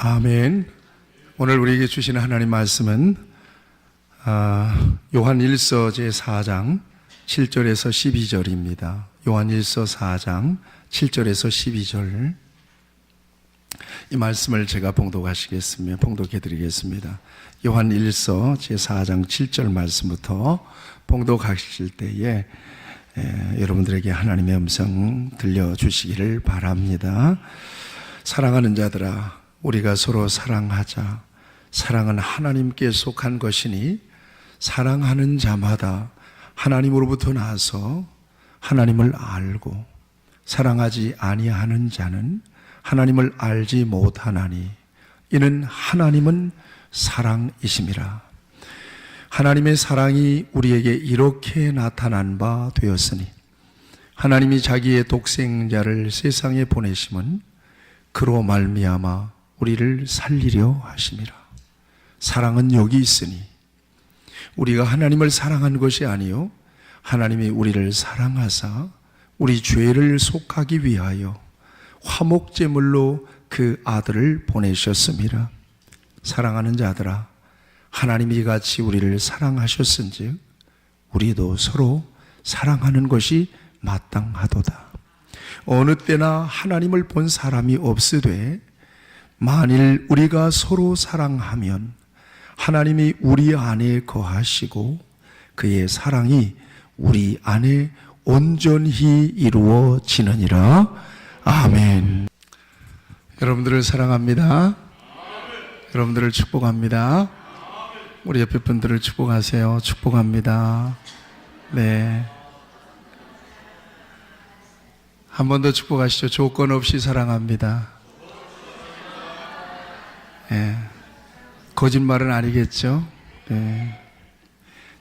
아멘. 오늘 우리에게 주시는 하나님 말씀은 요한 1서 제4장 7절에서 12절입니다. 요한 1서 4장 7절에서 12절, 이 말씀을 제가 봉독해 드리겠습니다. 요한 1서 제4장 7절 말씀부터 봉독하실 때에 여러분들에게 하나님의 음성 들려주시기를 바랍니다. 사랑하는 자들아, 우리가 서로 사랑하자. 사랑은 하나님께 속한 것이니 사랑하는 자마다 하나님으로부터 나서 하나님을 알고, 사랑하지 아니하는 자는 하나님을 알지 못하나니 이는 하나님은 사랑이심이라. 하나님의 사랑이 우리에게 이렇게 나타난 바 되었으니 하나님이 자기의 독생자를 세상에 보내심은 그로 말미암아 우리를 살리려 하심이라. 사랑은 여기 있으니 우리가 하나님을 사랑한 것이 아니요 하나님이 우리를 사랑하사 우리 죄를 속하기 위하여 화목제물로 그 아들을 보내셨음이라. 사랑하는 자들아, 하나님이 이같이 우리를 사랑하셨은즉 우리도 서로 사랑하는 것이 마땅하도다. 어느 때나 하나님을 본 사람이 없으되 만일 우리가 서로 사랑하면 하나님이 우리 안에 거하시고 그의 사랑이 우리 안에 온전히 이루어지느니라. 아멘. 여러분들을 사랑합니다. 여러분들을 축복합니다. 우리 옆에 분들을 축복하세요. 축복합니다. 네. 한 번 더 축복하시죠. 조건 없이 사랑합니다. 네. 거짓말은 아니겠죠? 네.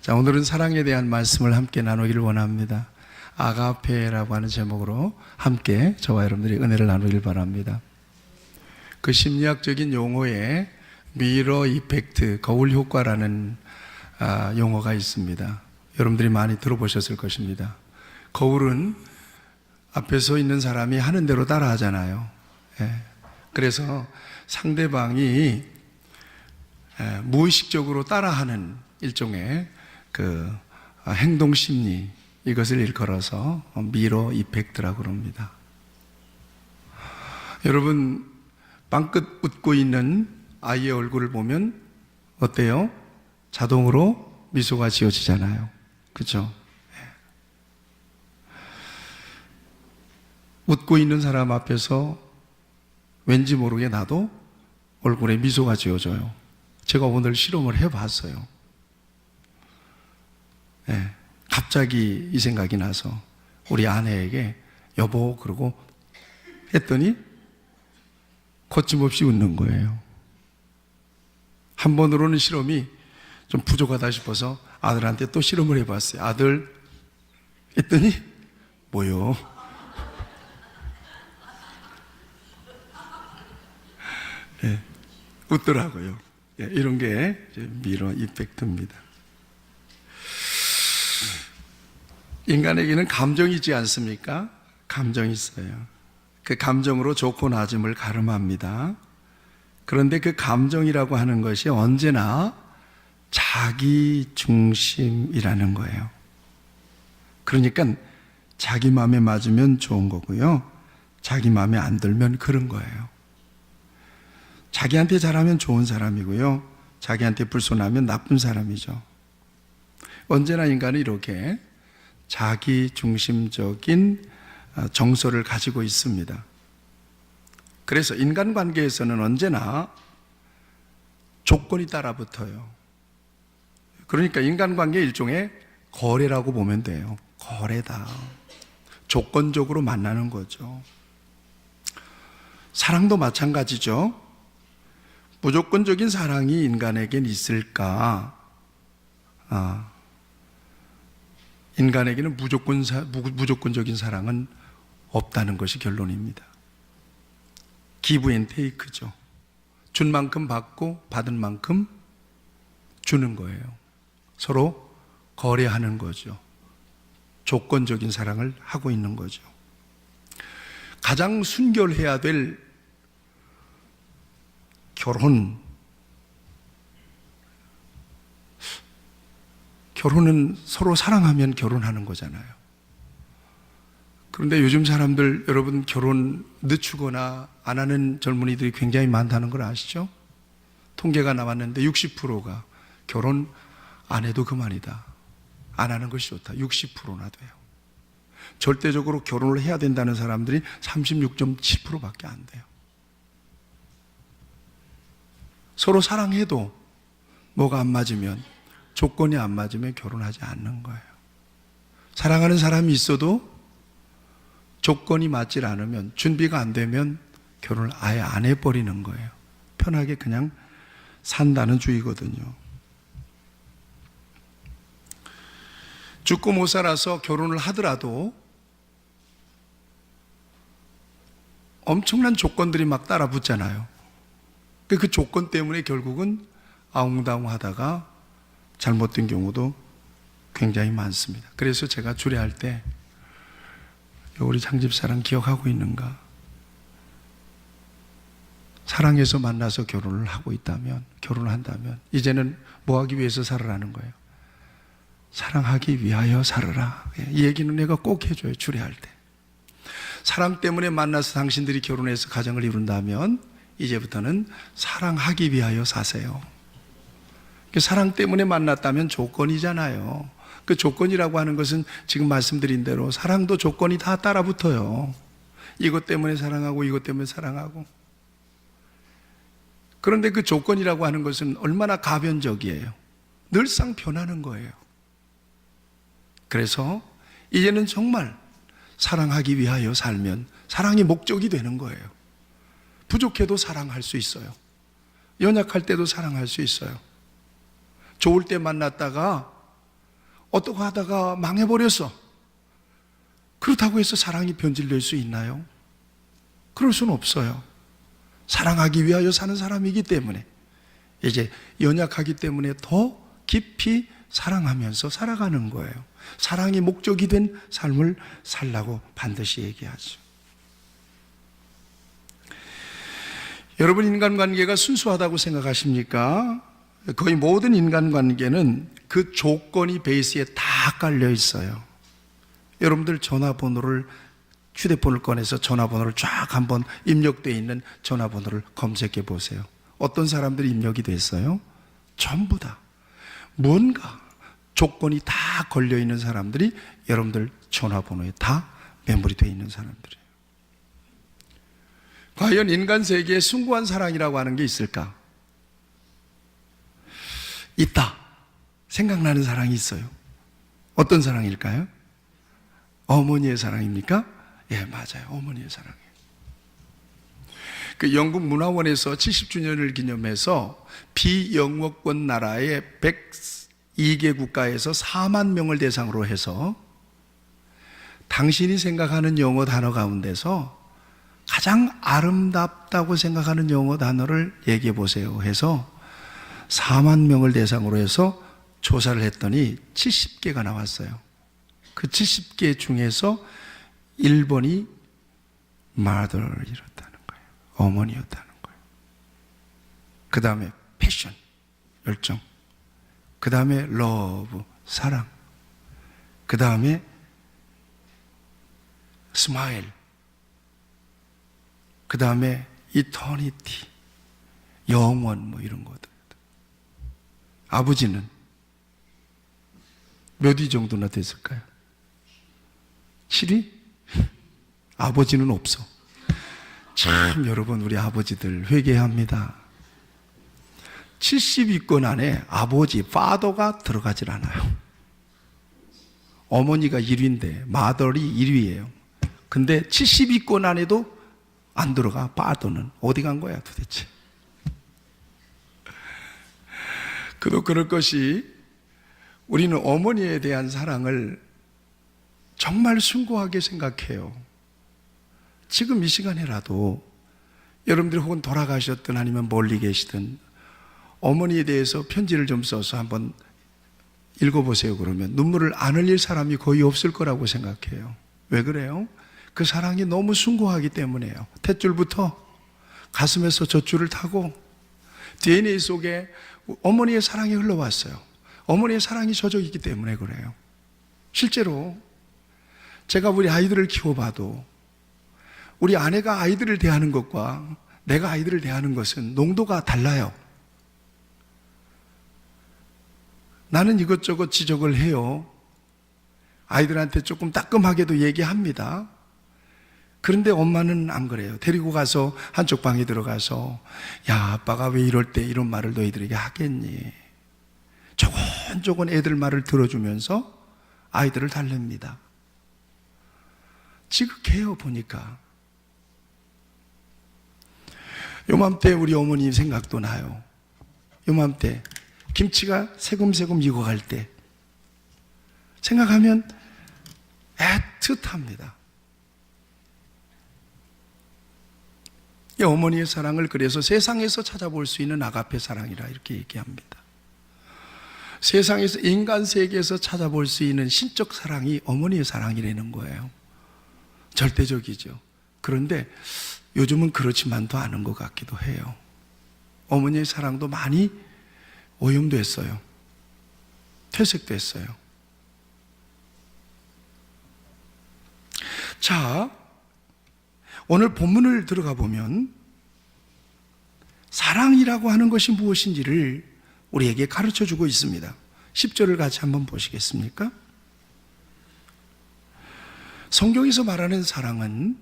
자, 오늘은 사랑에 대한 말씀을 함께 나누기를 원합니다. 아가페라고 하는 제목으로 함께 저와 여러분들이 은혜를 나누길 바랍니다. 그 심리학적인 용어에 미러 이펙트, 거울 효과라는 용어가 있습니다. 여러분들이 많이 들어보셨을 것입니다. 거울은 앞에 서 있는 사람이 하는 대로 따라 하잖아요. 그래서 상대방이 무의식적으로 따라하는 일종의 그 행동 심리, 이것을 일컬어서 미러 이펙트라고 합니다. 여러분, 빵긋 웃고 있는 아이의 얼굴을 보면 어때요? 자동으로 미소가 지어지잖아요. 그렇죠? 웃고 있는 사람 앞에서 왠지 모르게 나도 얼굴에 미소가 지어져요. 제가 오늘 실험을 해봤어요. 갑자기 이 생각이 나서 우리 아내에게 여보 그러고 했더니 거침없이 웃는 거예요. 한 번으로는 실험이 좀 부족하다 싶어서 아들한테 또 실험을 해봤어요. 아들 했더니 뭐요? 웃더라고요. 이런 게 미러 이펙트입니다. 인간에게는 감정이 있지 않습니까? 감정이 있어요. 그 감정으로 좋고 나쁨을 가름합니다. 그런데 그 감정이라고 하는 것이 언제나 자기 중심이라는 거예요. 그러니까 자기 마음에 맞으면 좋은 거고요, 자기 마음에 안 들면 그런 거예요. 자기한테 잘하면 좋은 사람이고요, 자기한테 불손하면 나쁜 사람이죠. 언제나 인간은 이렇게 자기 중심적인 정서를 가지고 있습니다. 그래서 인간관계에서는 언제나 조건이 따라붙어요. 그러니까 인간관계 일종의 거래라고 보면 돼요. 거래다. 조건적으로 만나는 거죠. 사랑도 마찬가지죠. 무조건적인 사랑이 인간에겐 있을까? 인간에게는 무조건적인 사랑은 없다는 것이 결론입니다. 기브 앤 테이크죠. 준 만큼 받고 받은 만큼 주는 거예요. 서로 거래하는 거죠. 조건적인 사랑을 하고 있는 거죠. 가장 순결해야 될 결혼은 서로 사랑하면 결혼하는 거잖아요. 그런데 요즘 사람들, 여러분 결혼 늦추거나 안 하는 젊은이들이 굉장히 많다는 걸 아시죠? 통계가 나왔는데 60%가 결혼 안 해도 그만이다, 안 하는 것이 좋다, 60%나 돼요. 절대적으로 결혼을 해야 된다는 사람들이 36.7%밖에 안 돼요. 서로 사랑해도 뭐가 안 맞으면, 조건이 안 맞으면 결혼하지 않는 거예요. 사랑하는 사람이 있어도 조건이 맞질 않으면, 준비가 안 되면 결혼을 아예 안 해버리는 거예요. 편하게 그냥 산다는 주의거든요. 죽고 못 살아서 결혼을 하더라도 엄청난 조건들이 막 따라 붙잖아요. 그 조건 때문에 결국은 아웅다웅 하다가 잘못된 경우도 굉장히 많습니다. 그래서 제가 주례할 때, 우리 장집사랑 기억하고 있는가? 사랑해서 만나서 결혼을 하고 있다면, 결혼을 한다면 이제는 뭐 하기 위해서 살으라는 거예요? 사랑하기 위하여 살으라. 이 얘기는 내가 꼭 해줘요, 주례할 때. 사랑 때문에 만나서 당신들이 결혼해서 가정을 이룬다면 이제부터는 사랑하기 위하여 사세요. 사랑 때문에 만났다면 조건이잖아요. 그 조건이라고 하는 것은 지금 말씀드린 대로 사랑도 조건이 다 따라 붙어요. 이것 때문에 사랑하고 이것 때문에 사랑하고. 그런데 그 조건이라고 하는 것은 얼마나 가변적이에요. 늘상 변하는 거예요. 그래서 이제는 정말 사랑하기 위하여 살면 사랑이 목적이 되는 거예요. 부족해도 사랑할 수 있어요. 연약할 때도 사랑할 수 있어요. 좋을 때 만났다가 어떻게 하다가 망해버렸어. 그렇다고 해서 사랑이 변질될 수 있나요? 그럴 수는 없어요. 사랑하기 위하여 사는 사람이기 때문에, 이제 연약하기 때문에 더 깊이 사랑하면서 살아가는 거예요. 사랑이 목적이 된 삶을 살라고 반드시 얘기하죠. 여러분, 인간관계가 순수하다고 생각하십니까? 거의 모든 인간관계는 그 조건이 베이스에 다 깔려 있어요. 여러분들 전화번호를, 휴대폰을 꺼내서 전화번호를 쫙 한번 입력되어 있는 전화번호를 검색해 보세요. 어떤 사람들이 입력이 됐어요? 전부 다 뭔가 조건이 다 걸려 있는 사람들이 여러분들 전화번호에 다 메모리 되어 있는 사람들이에요. 과연 인간 세계에 숭고한 사랑이라고 하는 게 있을까? 있다. 생각나는 사랑이 있어요. 어떤 사랑일까요? 어머니의 사랑입니까? 예, 맞아요. 어머니의 사랑이에요. 그 영국 문화원에서 70주년을 기념해서 비영어권 나라의 102개 국가에서 4만 명을 대상으로 해서 당신이 생각하는 영어 단어 가운데서 가장 아름답다고 생각하는 영어 단어를 얘기해 보세요 해서 4만 명을 대상으로 해서 조사를 했더니 70개가 나왔어요. 그 70개 중에서 1번이 mother이었다는 거예요. 어머니였다는 거예요. 그 다음에 패션, 열정. 그 다음에 love, 사랑. 그 다음에 smile. 그 다음에 eternity, 영원, 뭐 이런 것들. 아버지는 몇 위 정도나 됐을까요? 7위? 아버지는 없어. 참, 여러분, 우리 아버지들 회개해야 합니다. 70위권 안에 아버지, 파더가 들어가질 않아요. 어머니가 1위인데 마더리 1위예요. 근데 70위권 안에도 안 들어가. 파더는 어디 간 거야 도대체? 그도 그럴 것이, 우리는 어머니에 대한 사랑을 정말 숭고하게 생각해요. 지금 이 시간에라도 여러분들이 혹은 돌아가셨든 아니면 멀리 계시든 어머니에 대해서 편지를 좀 써서 한번 읽어보세요. 그러면 눈물을 안 흘릴 사람이 거의 없을 거라고 생각해요. 왜 그래요? 그 사랑이 너무 숭고하기 때문에요. 탯줄부터 가슴에서 젖줄을 타고 DNA 속에 어머니의 사랑이 흘러왔어요. 어머니의 사랑이 젖어 있기 때문에 그래요. 실제로 제가 우리 아이들을 키워봐도 우리 아내가 아이들을 대하는 것과 내가 아이들을 대하는 것은 농도가 달라요. 나는 이것저것 지적을 해요. 아이들한테 조금 따끔하게도 얘기합니다. 그런데 엄마는 안 그래요. 데리고 가서 한쪽 방에 들어가서 야, 아빠가 왜 이럴 때 이런 말을 너희들에게 하겠니? 조곤조곤 애들 말을 들어주면서 아이들을 달랩니다. 지극해요, 보니까. 요맘때 우리 어머니 생각도 나요. 요맘때 김치가 새콤새콤 익어갈 때 생각하면 애틋합니다. 이 어머니의 사랑을 그래서 세상에서 찾아볼 수 있는 아가페 사랑이라 이렇게 얘기합니다. 세상에서 인간 세계에서 찾아볼 수 있는 신적 사랑이 어머니의 사랑이라는 거예요. 절대적이죠. 그런데 요즘은 그렇지만도 않은 것 같기도 해요. 어머니의 사랑도 많이 오염됐어요. 퇴색됐어요. 자, 오늘 본문을 들어가 보면 사랑이라고 하는 것이 무엇인지를 우리에게 가르쳐주고 있습니다. 10절을 같이 한번 보시겠습니까? 성경에서 말하는 사랑은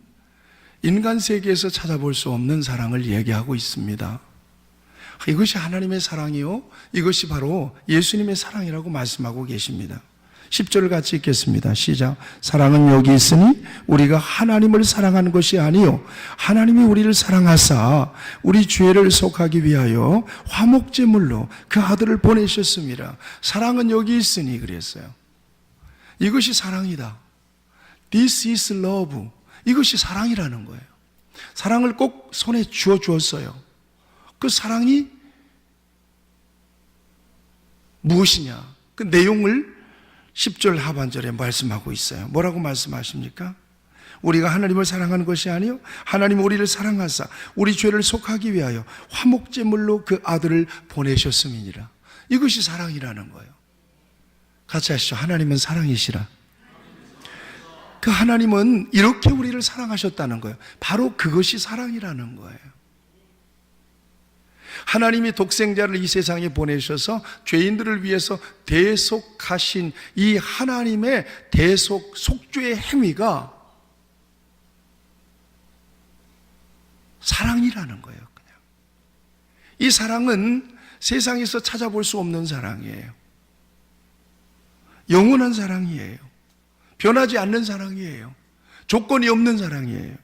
인간 세계에서 찾아볼 수 없는 사랑을 얘기하고 있습니다. 이것이 하나님의 사랑이요, 이것이 바로 예수님의 사랑이라고 말씀하고 계십니다. 10절을 같이 읽겠습니다. 시작. 사랑은 여기 있으니 우리가 하나님을 사랑하는 것이 아니요 하나님이 우리를 사랑하사 우리 죄를 속하기 위하여 화목제물로 그 아들을 보내셨습니다. 사랑은 여기 있으니 그랬어요. 이것이 사랑이다. This is love. 이것이 사랑이라는 거예요. 사랑을 꼭 손에 쥐어 주었어요. 그 사랑이 무엇이냐? 그 내용을 10절 하반절에 말씀하고 있어요. 뭐라고 말씀하십니까? 우리가 하나님을 사랑하는 것이 아니요 하나님은 우리를 사랑하사 우리 죄를 속하기 위하여 화목제물로 그 아들을 보내셨음이니라. 이것이 사랑이라는 거예요. 같이 하시죠. 하나님은 사랑이시라. 그 하나님은 이렇게 우리를 사랑하셨다는 거예요. 바로 그것이 사랑이라는 거예요. 하나님이 독생자를 이 세상에 보내셔서 죄인들을 위해서 대속하신 이 하나님의 대속, 속죄의 행위가 사랑이라는 거예요. 그냥. 이 사랑은 세상에서 찾아볼 수 없는 사랑이에요. 영원한 사랑이에요. 변하지 않는 사랑이에요. 조건이 없는 사랑이에요.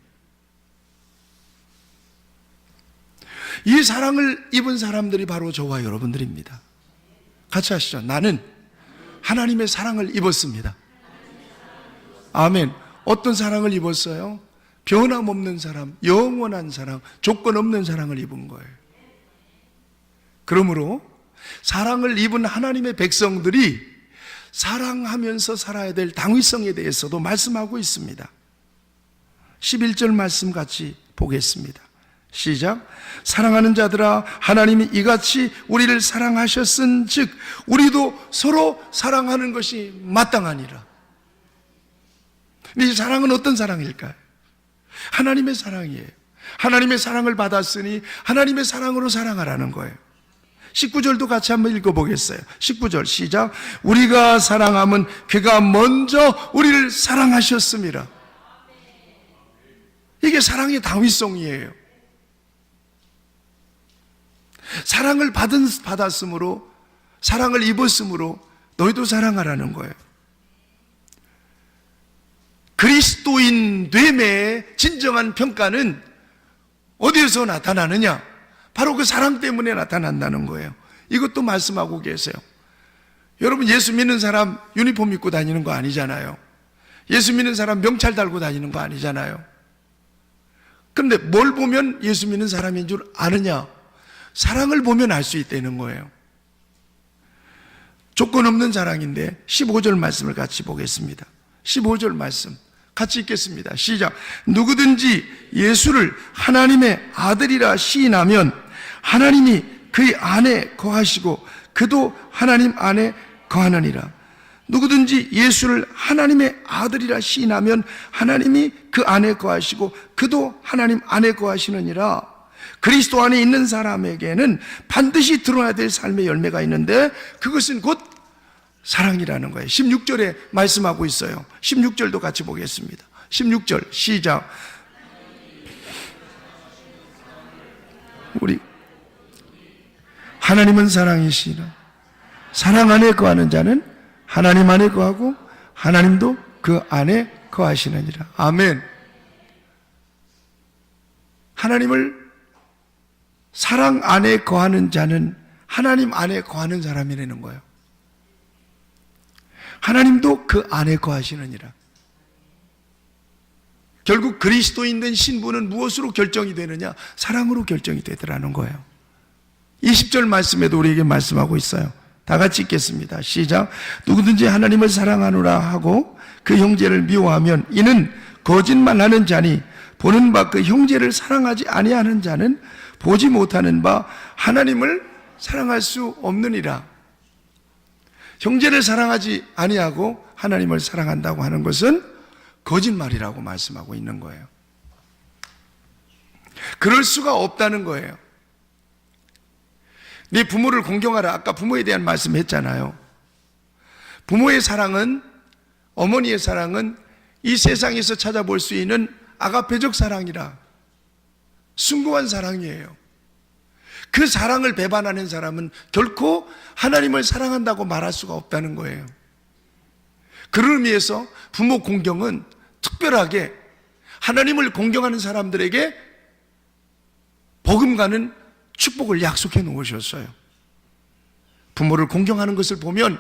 이 사랑을 입은 사람들이 바로 저와 여러분들입니다. 같이 하시죠. 나는 하나님의 사랑을 입었습니다. 아멘. 어떤 사랑을 입었어요? 변함없는 사랑, 영원한 사랑, 조건 없는 사랑을 입은 거예요. 그러므로 사랑을 입은 하나님의 백성들이 사랑하면서 살아야 될 당위성에 대해서도 말씀하고 있습니다. 11절 말씀 같이 보겠습니다. 시작. 사랑하는 자들아 하나님이 이같이 우리를 사랑하셨은 즉 우리도 서로 사랑하는 것이 마땅하니라. 이 사랑은 어떤 사랑일까요? 하나님의 사랑이에요. 하나님의 사랑을 받았으니 하나님의 사랑으로 사랑하라는 거예요. 19절도 같이 한번 읽어보겠어요. 19절 시작. 우리가 사랑함은 그가 먼저 우리를 사랑하셨습니다. 이게 사랑의 당위성이에요. 사랑을 받았으므로, 사랑을 입었으므로 너희도 사랑하라는 거예요. 그리스도인 됨의 진정한 평가는 어디에서 나타나느냐? 바로 그 사랑 때문에 나타난다는 거예요. 이것도 말씀하고 계세요. 여러분, 예수 믿는 사람 유니폼 입고 다니는 거 아니잖아요. 예수 믿는 사람 명찰 달고 다니는 거 아니잖아요. 그런데 뭘 보면 예수 믿는 사람인 줄 아느냐? 사랑을 보면 알 수 있다는 거예요. 조건 없는 사랑인데 15절 말씀을 같이 보겠습니다. 15절 말씀 같이 읽겠습니다. 시작. 누구든지 예수를 하나님의 아들이라 시인하면 하나님이 그의 안에 거하시고 그도 하나님 안에 거하느니라. 누구든지 예수를 하나님의 아들이라 시인하면 하나님이 그 안에 거하시고 그도 하나님 안에 거하시느니라. 그리스도 안에 있는 사람에게는 반드시 드러나야 될 삶의 열매가 있는데 그것은 곧 사랑이라는 거예요. 16절에 말씀하고 있어요. 16절도 같이 보겠습니다. 16절 시작. 우리 하나님은 사랑이시라. 사랑 안에 거하는 자는 하나님 안에 거하고 하나님도 그 안에 거하시느니라. 아멘. 하나님을 사랑 안에 거하는 자는 하나님 안에 거하는 사람이라는 거예요. 하나님도 그 안에 거하시느니라. 결국 그리스도인된 신분은 무엇으로 결정이 되느냐? 사랑으로 결정이 되더라는 거예요. 20절 말씀에도 우리에게 말씀하고 있어요. 다 같이 읽겠습니다. 시작. 누구든지 하나님을 사랑하노라 하고 그 형제를 미워하면 이는 거짓말하는 자니 보는 바 그 형제를 사랑하지 아니하는 자는 보지 못하는 바 하나님을 사랑할 수 없느니라. 형제를 사랑하지 아니하고 하나님을 사랑한다고 하는 것은 거짓말이라고 말씀하고 있는 거예요. 그럴 수가 없다는 거예요. 네 부모를 공경하라. 아까 부모에 대한 말씀했잖아요. 부모의 사랑은, 어머니의 사랑은 이 세상에서 찾아볼 수 있는 아가페적 사랑이라 숭고한 사랑이에요. 그 사랑을 배반하는 사람은 결코 하나님을 사랑한다고 말할 수가 없다는 거예요. 그런 의미에서 부모 공경은 특별하게 하나님을 공경하는 사람들에게 복음과는 축복을 약속해 놓으셨어요. 부모를 공경하는 것을 보면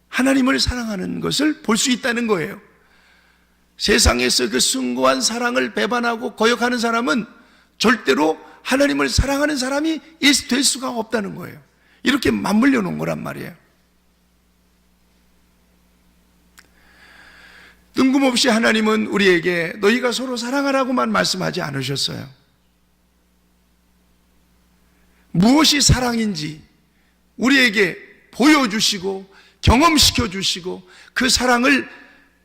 하나님을 사랑하는 것을 볼 수 있다는 거예요. 세상에서 그 숭고한 사랑을 배반하고 거역하는 사람은 절대로 하나님을 사랑하는 사람이 될 수가 없다는 거예요. 이렇게 맞물려 놓은 거란 말이에요. 뜬금없이 하나님은 우리에게 너희가 서로 사랑하라고만 말씀하지 않으셨어요. 무엇이 사랑인지 우리에게 보여주시고 경험시켜 주시고 그 사랑을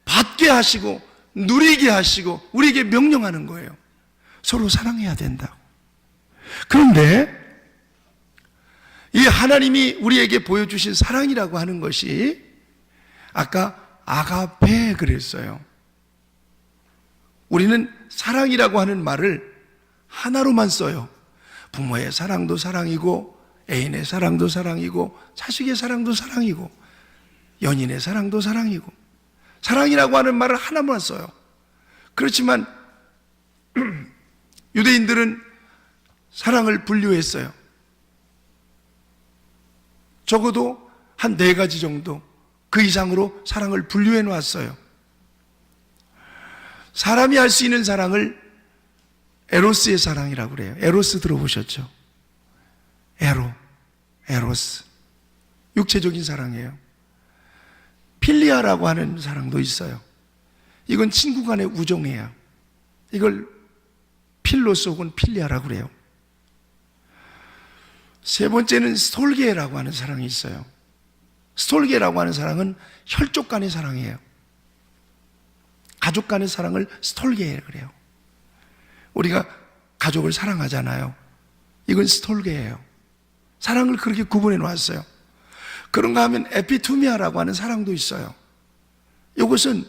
받게 하시고 누리게 하시고 우리에게 명령하는 거예요. 서로 사랑해야 된다고. 그런데 이 하나님이 우리에게 보여주신 사랑이라고 하는 것이 아까 아가페 그랬어요. 우리는 사랑이라고 하는 말을 하나로만 써요. 부모의 사랑도 사랑이고 애인의 사랑도 사랑이고 자식의 사랑도 사랑이고 연인의 사랑도 사랑이고 사랑이라고 하는 말을 하나만 써요. 그렇지만 유대인들은 사랑을 분류했어요. 적어도 한 4가지 정도 그 이상으로 사랑을 분류해 놨어요. 사람이 할 수 있는 사랑을 에로스의 사랑이라고 그래요. 에로스 들어보셨죠? 에로스. 육체적인 사랑이에요. 필리아라고 하는 사랑도 있어요. 이건 친구 간의 우정이에요. 이걸 필로스 혹은 필리아라고 그래요. 세 번째는 스톨게라고 하는 사랑이 있어요. 스톨게라고 하는 사랑은 혈족 간의 사랑이에요. 가족 간의 사랑을 스톨게라고 그래요. 우리가 가족을 사랑하잖아요. 이건 스톨게예요. 사랑을 그렇게 구분해 놨어요. 그런가 하면 에피투미아라고 하는 사랑도 있어요. 이것은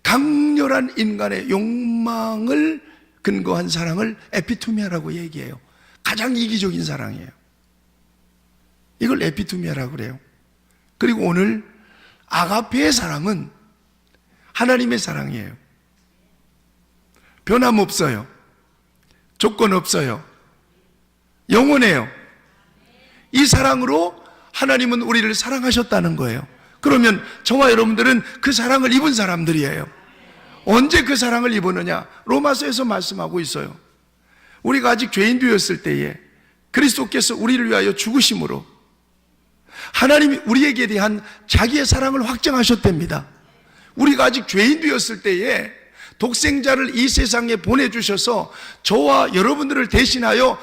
강렬한 인간의 욕망을 근거한 사랑을 에피투미아라고 얘기해요. 가장 이기적인 사랑이에요. 이걸 에피투미아라고 그래요. 그리고 오늘 아가페의 사랑은 하나님의 사랑이에요. 변함없어요. 조건 없어요. 영원해요. 이 사랑으로 하나님은 우리를 사랑하셨다는 거예요. 그러면 저와 여러분들은 그 사랑을 입은 사람들이에요. 언제 그 사랑을 입었느냐? 로마서에서 말씀하고 있어요. 우리가 아직 죄인 되었을 때에 그리스도께서 우리를 위하여 죽으심으로 하나님이 우리에게 대한 자기의 사랑을 확정하셨답니다. 우리가 아직 죄인 되었을 때에 독생자를 이 세상에 보내주셔서 저와 여러분들을 대신하여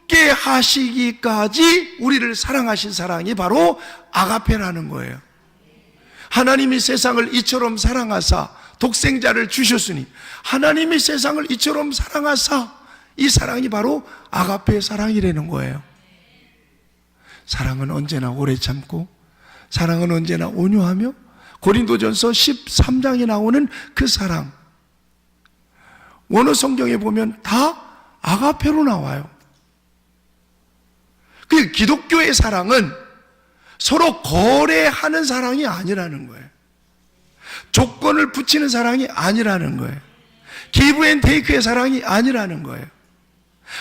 죽게 하시기까지 우리를 사랑하신 사랑이 바로 아가페라는 거예요. 하나님이 세상을 이처럼 사랑하사 독생자를 주셨으니 하나님이 세상을 이처럼 사랑하사, 이 사랑이 바로 아가페의 사랑이라는 거예요. 사랑은 언제나 오래 참고, 사랑은 언제나 온유하며, 고린도전서 13장에 나오는 그 사랑, 원어 성경에 보면 다 아가페로 나와요. 그 기독교의 사랑은 서로 거래하는 사랑이 아니라는 거예요. 조건을 붙이는 사랑이 아니라는 거예요. 기브 앤 테이크의 사랑이 아니라는 거예요.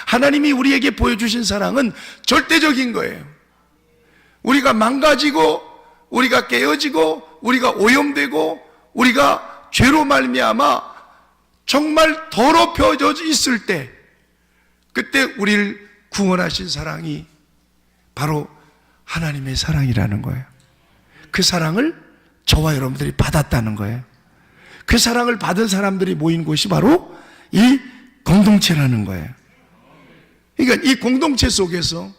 하나님이 우리에게 보여주신 사랑은 절대적인 거예요. 우리가 망가지고, 우리가 깨어지고, 우리가 오염되고, 우리가 죄로 말미암아 정말 더럽혀져 있을 때, 그때 우리를 구원하신 사랑이 바로 하나님의 사랑이라는 거예요. 그 사랑을 저와 여러분들이 받았다는 거예요. 그 사랑을 받은 사람들이 모인 곳이 바로 이 공동체라는 거예요. 그러니까 이 공동체 속에서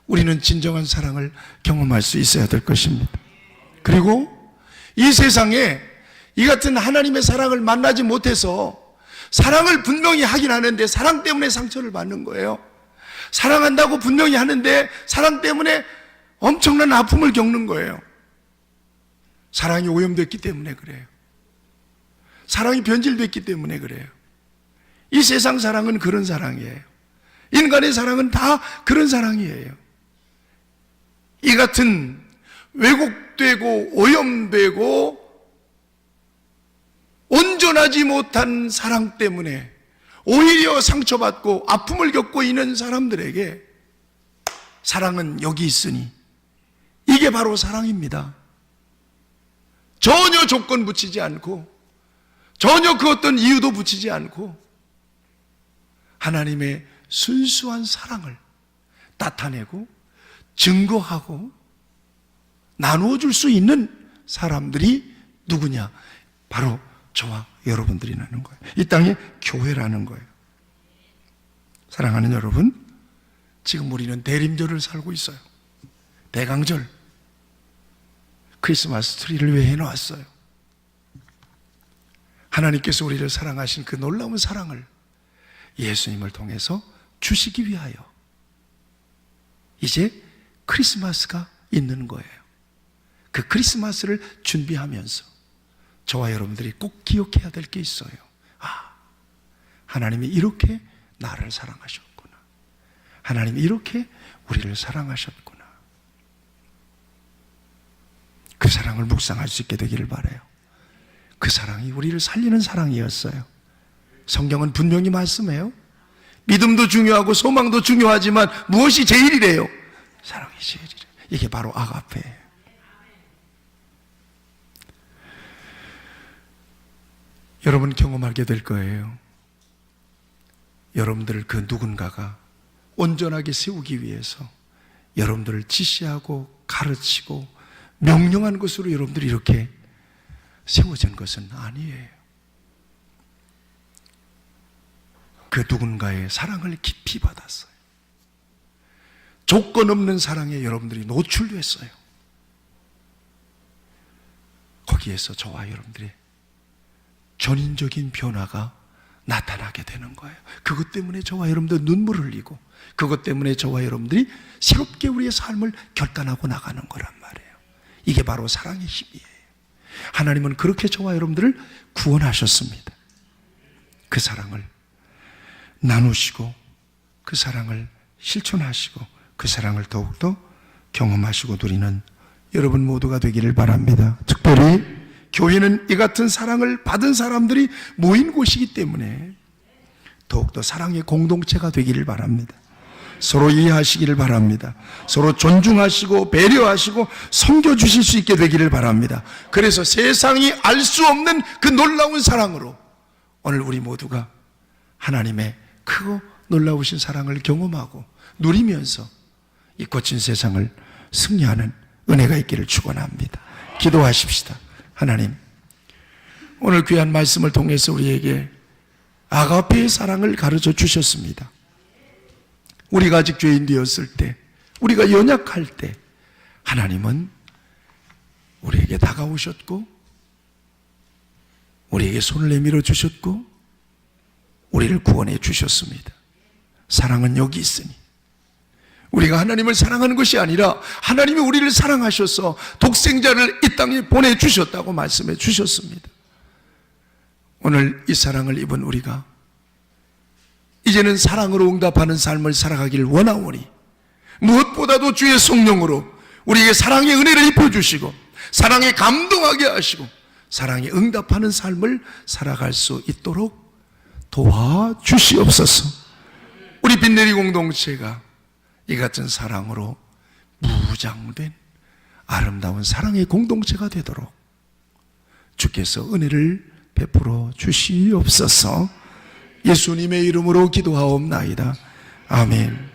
우리는 진정한 사랑을 경험할 수 있어야 될 것입니다. 그리고 이 세상에 이 같은 하나님의 사랑을 만나지 못해서 사랑을 분명히 하긴 하는데 사랑 때문에 상처를 받는 거예요. 사랑한다고 분명히 하는데 사랑 때문에 엄청난 아픔을 겪는 거예요. 사랑이 오염됐기 때문에 그래요. 사랑이 변질됐기 때문에 그래요. 이 세상 사랑은 그런 사랑이에요. 인간의 사랑은 다 그런 사랑이에요. 이 같은 왜곡되고 오염되고 온전하지 못한 사랑 때문에 오히려 상처받고 아픔을 겪고 있는 사람들에게 사랑은 여기 있으니 이게 바로 사랑입니다. 전혀 조건 붙이지 않고 전혀 그 어떤 이유도 붙이지 않고 하나님의 순수한 사랑을 나타내고 증거하고 나누어 줄 수 있는 사람들이 누구냐? 바로 저와 여러분들이라는 거예요. 이 땅의 교회라는 거예요. 사랑하는 여러분, 지금 우리는 대림절을 살고 있어요. 대강절, 크리스마스 트리를 왜 해놓았어요? 하나님께서 우리를 사랑하신 그 놀라운 사랑을 예수님을 통해서 주시기 위하여 이제 크리스마스가 있는 거예요. 그 크리스마스를 준비하면서 저와 여러분들이 꼭 기억해야 될 게 있어요. 하나님이 이렇게 나를 사랑하셨구나. 하나님이 이렇게 우리를 사랑하셨구나. 그 사랑을 묵상할 수 있게 되기를 바라요. 그 사랑이 우리를 살리는 사랑이었어요. 성경은 분명히 말씀해요. 믿음도 중요하고 소망도 중요하지만 무엇이 제일이래요? 사랑이 제일이래요. 이게 바로 아가페예요. 여러분 경험하게 될 거예요. 여러분들을 그 누군가가 온전하게 세우기 위해서 여러분들을 지시하고 가르치고 명령한 것으로 여러분들이 이렇게 세워진 것은 아니에요. 그 누군가의 사랑을 깊이 받았어요. 조건 없는 사랑에 여러분들이 노출됐어요. 거기에서 저와 여러분들의 전인적인 변화가 나타나게 되는 거예요. 그것 때문에 저와 여러분들 눈물 흘리고 그것 때문에 저와 여러분들이 새롭게 우리의 삶을 결단하고 나가는 거란 말이에요. 이게 바로 사랑의 힘이에요. 하나님은 그렇게 저와 여러분들을 구원하셨습니다. 그 사랑을 나누시고 그 사랑을 실천하시고 그 사랑을 더욱더 경험하시고 누리는 여러분 모두가 되기를 바랍니다. 특별히 교회는 이 같은 사랑을 받은 사람들이 모인 곳이기 때문에 더욱더 사랑의 공동체가 되기를 바랍니다. 서로 이해하시기를 바랍니다. 서로 존중하시고 배려하시고 섬겨주실 수 있게 되기를 바랍니다. 그래서 세상이 알 수 없는 그 놀라운 사랑으로 오늘 우리 모두가 하나님의 크고 놀라우신 사랑을 경험하고 누리면서 이 거친 세상을 승리하는 은혜가 있기를 축원합니다. 기도하십시다. 하나님, 오늘 귀한 말씀을 통해서 우리에게 아가페의 사랑을 가르쳐 주셨습니다. 우리가 아직 죄인 되었을 때, 우리가 연약할 때 하나님은 우리에게 다가오셨고 우리에게 손을 내밀어 주셨고 우리를 구원해 주셨습니다. 사랑은 여기 있으니 우리가 하나님을 사랑하는 것이 아니라 하나님이 우리를 사랑하셔서 독생자를 이 땅에 보내주셨다고 말씀해 주셨습니다. 오늘 이 사랑을 입은 우리가 이제는 사랑으로 응답하는 삶을 살아가길 원하오니 무엇보다도 주의 성령으로 우리에게 사랑의 은혜를 입혀주시고 사랑에 감동하게 하시고 사랑에 응답하는 삶을 살아갈 수 있도록 도와주시옵소서. 우리 빛내리 공동체가 이 같은 사랑으로 무장된 아름다운 사랑의 공동체가 되도록 주께서 은혜를 베풀어 주시옵소서. 예수님의 이름으로 기도하옵나이다. 아멘.